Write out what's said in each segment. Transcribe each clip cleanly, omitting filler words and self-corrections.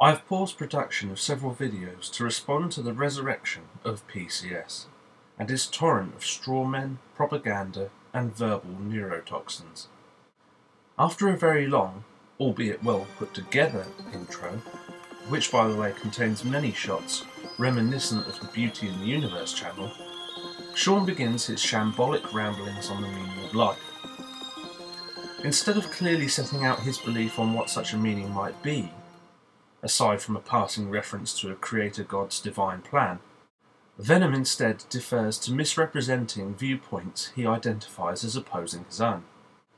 I have paused production of several videos to respond to the resurrection of PCS and his torrent of straw men, propaganda and verbal neurotoxins. After a very long, albeit well put together intro, which by the way contains many shots reminiscent of the Beauty in the Universe channel, Shawn begins his shambolic ramblings on the meaning of life. Instead of clearly setting out his belief on what such a meaning might be, aside from a passing reference to a creator god's divine plan, Venom instead defers to misrepresenting viewpoints he identifies as opposing his own.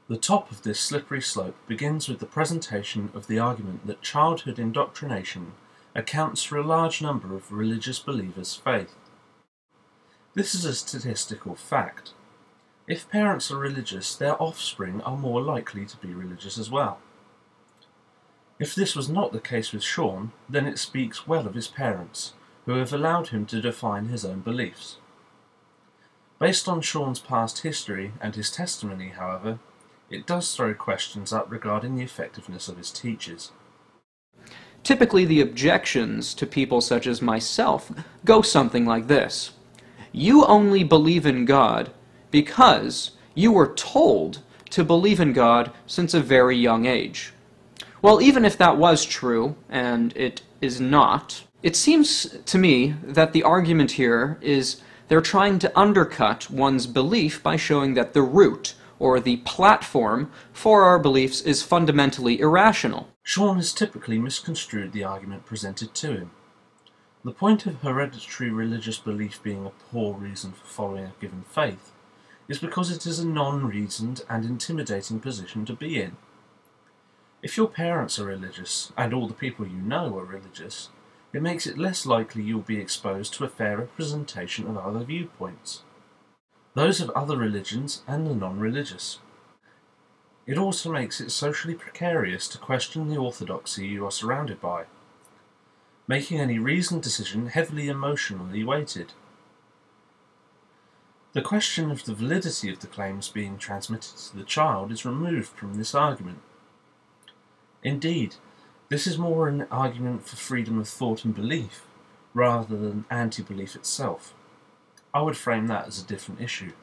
The top of this slippery slope begins with the presentation of the argument that childhood indoctrination accounts for a large number of religious believers' faith. This is a statistical fact. If parents are religious, their offspring are more likely to be religious as well. If this was not the case with Shawn, then it speaks well of his parents, who have allowed him to define his own beliefs. Based on Shawn's past history and his testimony, however, it does throw questions up regarding the effectiveness of his teachers. Typically, the objections to people such as myself go something like this. You only believe in God because you were told to believe in God since a very young age. Well, even if that was true, and it is not, it seems to me that the argument here is they're trying to undercut one's belief by showing that the root, or the platform, for our beliefs is fundamentally irrational. Shawn has typically misconstrued the argument presented to him. The point of hereditary religious belief being a poor reason for following a given faith is because it is a non-reasoned and intimidating position to be in. If your parents are religious, and all the people you know are religious, it makes it less likely you'll be exposed to a fair representation of other viewpoints, those of other religions and the non-religious. It also makes it socially precarious to question the orthodoxy you are surrounded by, making any reasoned decision heavily emotionally weighted. The question of the validity of the claims being transmitted to the child is removed from this argument. Indeed, this is more an argument for freedom of thought and belief, rather than anti-belief itself. I would frame that as a different issue.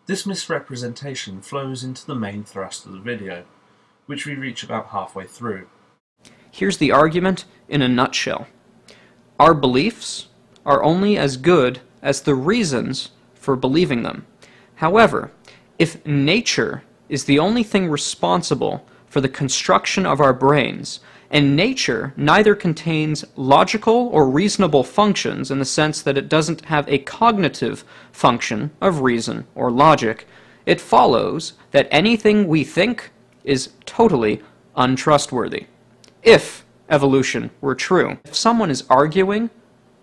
This misrepresentation flows into the main thrust of the video, which we reach about halfway through. Here's the argument in a nutshell. Our beliefs are only as good as the reasons for believing them. However, if nature is the only thing responsible for the construction of our brains, and nature neither contains logical or reasonable functions in the sense that it doesn't have a cognitive function of reason or logic, it follows that anything we think is totally untrustworthy. If evolution were true, if someone is arguing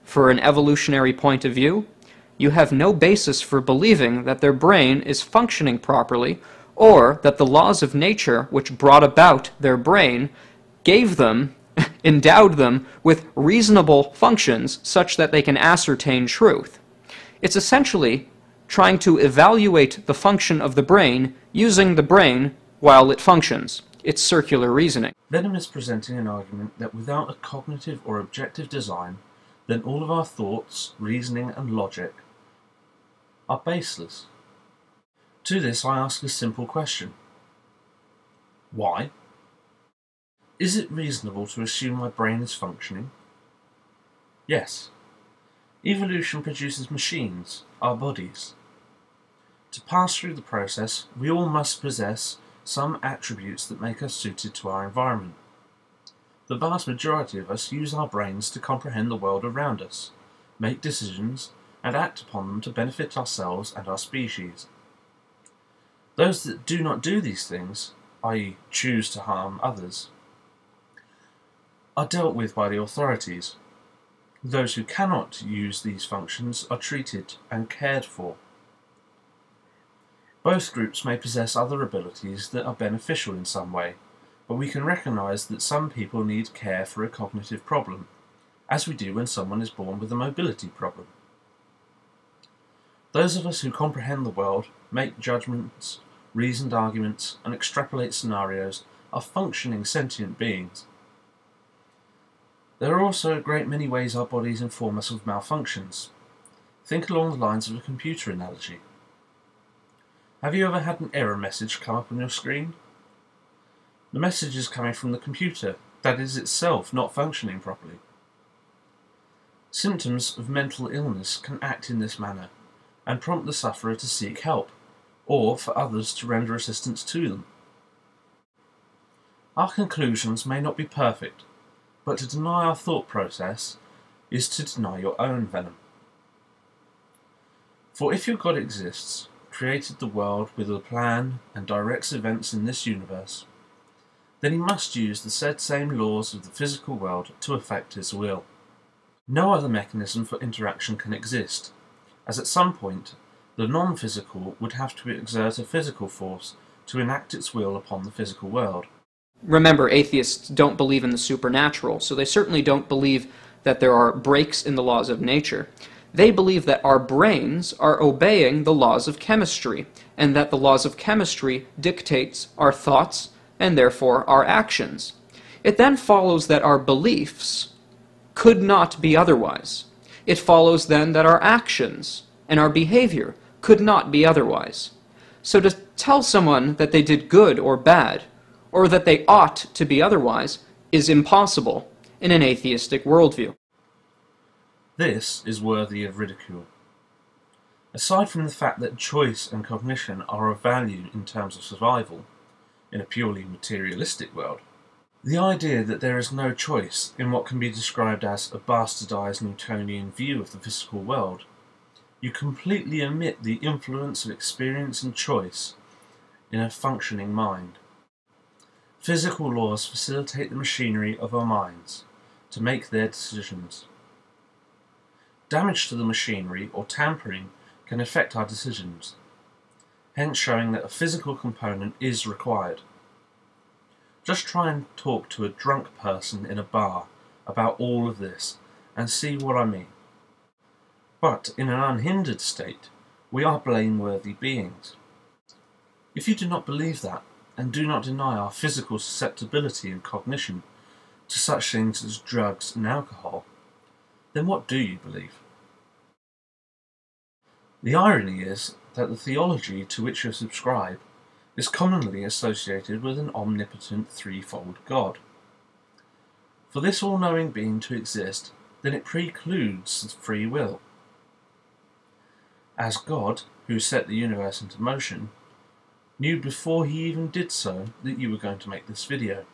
for an evolutionary point of view, you have no basis for believing that their brain is functioning properly, or that the laws of nature which brought about their brain gave them, endowed them with reasonable functions such that they can ascertain truth. It's essentially trying to evaluate the function of the brain using the brain while it functions. It's circular reasoning. Venom is presenting an argument that without a cognitive or objective design, then all of our thoughts, reasoning and logic are baseless. To this I ask a simple question. Why? Is it reasonable to assume my brain is functioning? Yes. Evolution produces machines, our bodies. To pass through the process, we all must possess some attributes that make us suited to our environment. The vast majority of us use our brains to comprehend the world around us, make decisions, and act upon them to benefit ourselves and our species. Those that do not do these things, i.e. choose to harm others, are dealt with by the authorities. Those who cannot use these functions are treated and cared for. Both groups may possess other abilities that are beneficial in some way, but we can recognise that some people need care for a cognitive problem, as we do when someone is born with a mobility problem. Those of us who comprehend the world, make judgments, reasoned arguments, and extrapolate scenarios are functioning sentient beings. There are also a great many ways our bodies inform us of malfunctions. Think along the lines of a computer analogy. Have you ever had an error message come up on your screen? The message is coming from the computer, that is itself not functioning properly. Symptoms of mental illness can act in this manner, and prompt the sufferer to seek help, or for others to render assistance to them. Our conclusions may not be perfect, but to deny our thought process is to deny your own venom. For if your God exists, created the world with a plan and directs events in this universe, then he must use the said same laws of the physical world to effect his will. No other mechanism for interaction can exist, as at some point the non-physical would have to exert a physical force to enact its will upon the physical world. Remember, atheists don't believe in the supernatural, so they certainly don't believe that there are breaks in the laws of nature. They believe that our brains are obeying the laws of chemistry, and that the laws of chemistry dictates our thoughts and therefore our actions. It then follows that our beliefs could not be otherwise. It follows then that our actions and our behavior could not be otherwise. So to tell someone that they did good or bad, or that they ought to be otherwise, is impossible in an atheistic worldview. This is worthy of ridicule. Aside from the fact that choice and cognition are of value in terms of survival, in a purely materialistic world, the idea that there is no choice in what can be described as a bastardized Newtonian view of the physical world, you completely omit the influence of experience and choice in a functioning mind. Physical laws facilitate the machinery of our minds to make their decisions. Damage to the machinery or tampering can affect our decisions, hence showing that a physical component is required. Just try and talk to a drunk person in a bar about all of this and see what I mean. But in an unhindered state, we are blameworthy beings. If you do not believe that, and do not deny our physical susceptibility and cognition to such things as drugs and alcohol, then what do you believe? The irony is that the theology to which you subscribe is commonly associated with an omnipotent threefold God. For this all-knowing being to exist, then it precludes free will. As God, who set the universe into motion, knew before he even did so that you were going to make this video.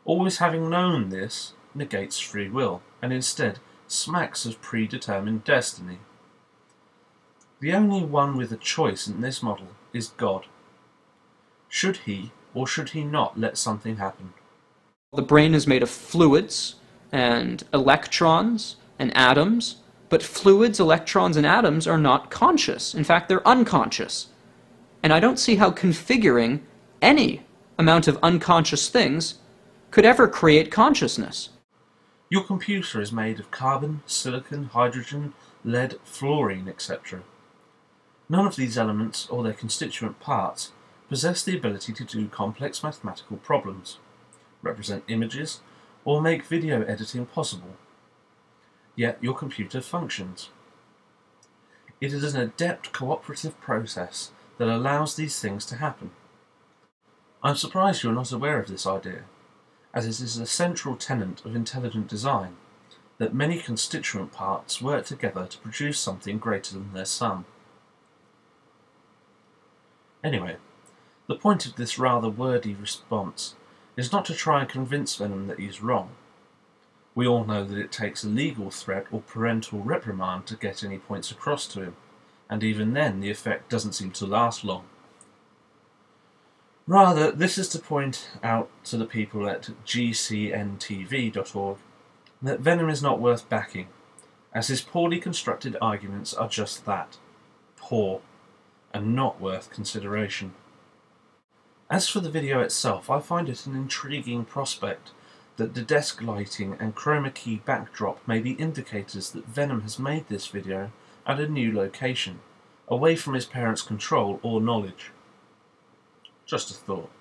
Always having known this negates free will, and instead smacks of predetermined destiny. The only one with a choice in this model is God. Should he or should he not let something happen? The brain is made of fluids and electrons and atoms, but fluids, electrons, and atoms are not conscious. In fact, they're unconscious. And I don't see how configuring any amount of unconscious things could ever create consciousness. Your computer is made of carbon, silicon, hydrogen, lead, fluorine, etc. None of these elements or their constituent parts possess the ability to do complex mathematical problems, represent images, or make video editing possible. Yet your computer functions. It is an adept cooperative process that allows these things to happen. I'm surprised you're not aware of this idea, as it is a central tenet of intelligent design that many constituent parts work together to produce something greater than their sum. Anyway, the point of this rather wordy response is not to try and convince Venom that he's wrong. We all know that it takes a legal threat or parental reprimand to get any points across to him, and even then the effect doesn't seem to last long. Rather, this is to point out to the people at gcntv.org that Venom is not worth backing, as his poorly constructed arguments are just that, poor, and not worth consideration. As for the video itself, I find it an intriguing prospect that the desk lighting and chroma key backdrop may be indicators that Venom has made this video at a new location, away from his parents' control or knowledge. Just a thought.